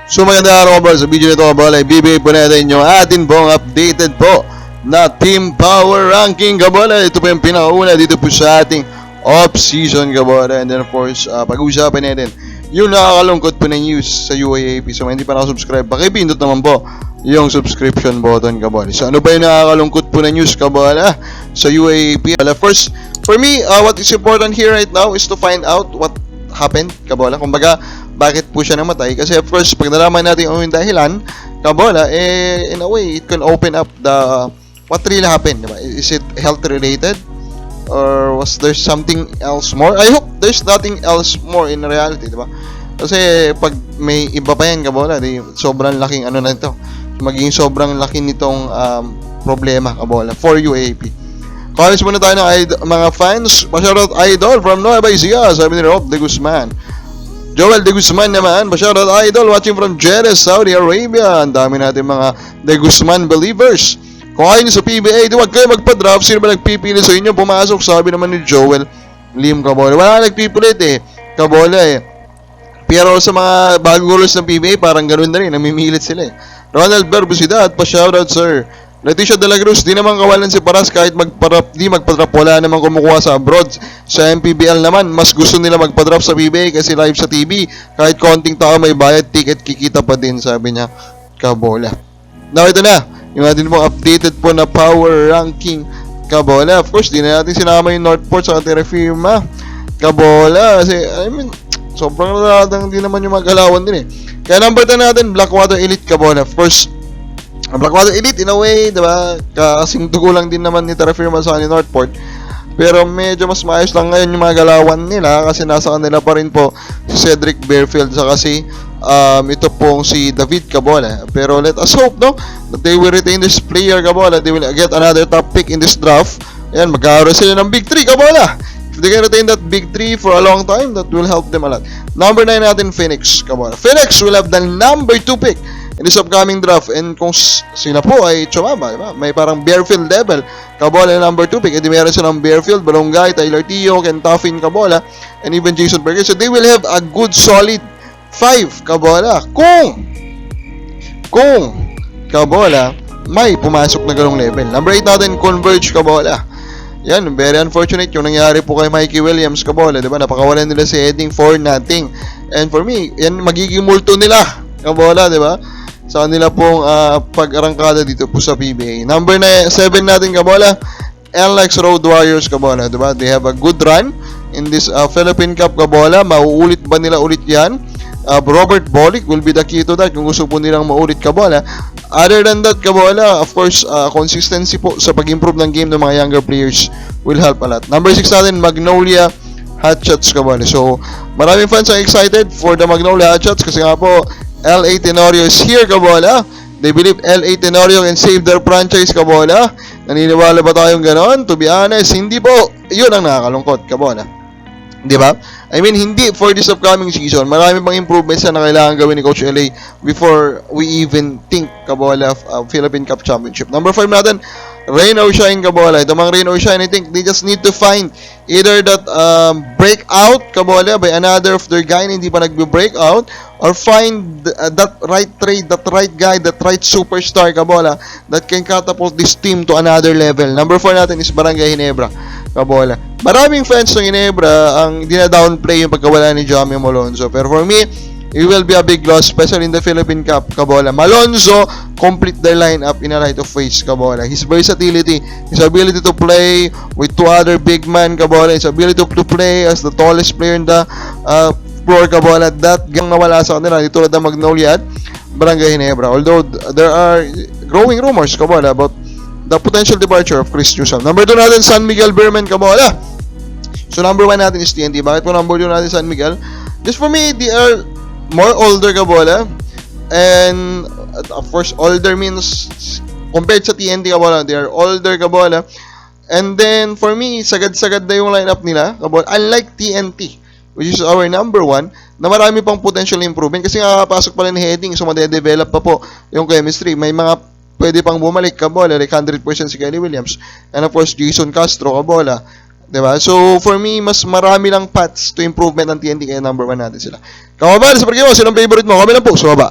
So magandang araw po sa video nito kabola, ibibigay po natin yung atin pong updated po na Team Power Ranking kabola. Ito po yung pinakauna dito po sa ating off-season kabola. And then of course, pag-uusapan natin yung nakakalungkot po na news sa UAAP. So hindi pa nakasubscribe, pakipindot naman po yung subscription button kabola. So ano ba yung nakakalungkot po na news kabola sa UAAP? First, for me, what is important here right now is to find out what happened kabola. Kumbaga, bakit po siya namatay? Kasi of course, pag nalaman natin yung dahilan, kabola, in a way, it can open up the what really happened, diba? Is it health related? Or was there something else more? I hope there's nothing else more in reality, diba? Kasi pag may iba pa yan, kabola, sobrang laking ano na ito. Magiging sobrang laki nitong problema, kabola, for UAP. Comments muna tayo ng mga fans. Pa-shoutout Idol from Nueva Ecija, sabi ni Rob de Guzman. Joel de Guzman naman, pa-shoutout Idol watching from Jeddah, Saudi Arabia. Ang dami natin mga de Guzman believers. Kung kayo sa PBA, huwag kayo magpa-draft. Sino ba nagpipili sa inyo? Pumasok, sabi naman ni Joel Lim kabola. Wala nagpipilit kabola Pero sa mga bagong rules ng PBA, parang ganoon na rin, namimilit sila Ronald Berbusidad, pa-shoutout sir. Leticia de la Cruz, di naman kawalan si Paras kahit di magpa-drop, wala naman kumukuha sa abroad. Sa MPBL naman, mas gusto nila magpa-drop sa PBA kasi live sa TV. Kahit konting tao may bayad, ticket, kikita pa din, sabi niya, kabola. Now, ito na, yung atin pong updated po na power ranking, kabola. Of course, di na natin sinama yung Northport sa Terra Firma, kabola. Kasi, I mean, sobrang nalatang din naman yung magalawan din Kaya number 10 natin, Blackwater Elite, kabola. Of course, Blackwater Elite, in a way, diba? Kasing dugo lang din naman ni Terra Firma sa ni Northport. Pero medyo mas maayos lang ngayon yung mga galawan nila kasi nasa kanila pa rin po si Cedric Bearfield sa kasi ito pong si David Cabola. Pero let us hope, no? That they will retain this player, Cabola. They will get another top pick in this draft. Ayan, magkakaroon sila ng Big 3, Cabola. If they can retain that Big 3 for a long time, that will help them a lot. Number 9 natin, Phoenix, Cabola. Phoenix will have the number 2 pick in this upcoming draft, and kung sila po ay tsumaba, diba? May parang Bearfield level, kabola number 2 pick, edi meron silang Bearfield, Balongay, Tyler Tio, Ken Tuffin, kabola, and even Jason Berger, so they will have a good solid 5, kabola, kung kabola, may pumasok na ganong level. Number 8 natin, Converge, kabola. Yan, very unfortunate yung nangyari po kay Mikey Williams, kabola, diba? Napakawalan nila si heading for nothing, and for me, yan magiging multo nila, kabola, diba? Sa kanila pong pag-arangkada dito po sa PBA. Number 7 natin, kabola, NLEX Road Warriors, kabola, diba? They have a good run in this Philippine Cup, kabola. Mauulit ba nila ulit yan? Robert Bolick will be the key to that kung gusto po nilang maulit, kabola. Other than that, kabola, of course, consistency po sa pag-improve ng game ng mga younger players will help a lot. Number 6 natin, Magnolia Hotshots, kabola. So, maraming fans ang excited for the Magnolia Hotshots kasi nga po, LA Tenorio is here, kabola. They believe LA Tenorio can save their franchise, kabola. Naniniwala ba tayong ganon? To be honest, hindi po. Yun ang nakakalungkot, kabola. Di ba? I mean, hindi for this upcoming season. Marami pang improvements na kailangan gawin ni Coach LA before we even think, kabola, of Philippine Cup Championship. Number 5 natin, Rain or Shine, kabola. Ito mga Rain or Shine, I think they just need to find either that breakout, kabola, by another of their guy na hindi pa nagbe-breakout, or find that right trade, that right guy, that right superstar, kabola, that can catapult this team to another level. Number 4 natin is Barangay Ginebra, kabola. Maraming fans ng Ginebra ang dina-downplay yung pagkawala ni Jamie Malonzo. Pero for me, it will be a big loss, especially in the Philippine Cup, kabola. Malonzo complete their lineup in a right of face, kabola. His versatility, his ability to play with 2 other big men, kabola. His ability to play as the tallest player in the floor, kabola. That gang nawala sa kanila, dito tulad ng Magnolia at Barangay Ginebra. Although there are growing rumors, kabola, about the potential departure of Chris Newsom. Number 2 natin, San Miguel Beermen, kabola. So number 1 natin is TNT. Bakit po number 2 natin San Miguel? Just for me, they are more older, kabola. And of course, older means compared sa TNT, kabola, they are older, kabola. And then for me, sagad-sagad na yung lineup nila, kabola. Unlike TNT, which is our number 1, na marami pang potential improvement kasi kakapasok pa rin heading, so made-develop pa po yung chemistry. May mga pwede pang bumalik, kabola, like 100% si Kelly Williams. And of course, Jason Castro, kabola. Diba? So, for me, mas marami lang paths to improvement ng TNT kaya number 1 natin sila. Kamabali sa pagkiwa, sinong favorite mo? Kami lang po, sa baba.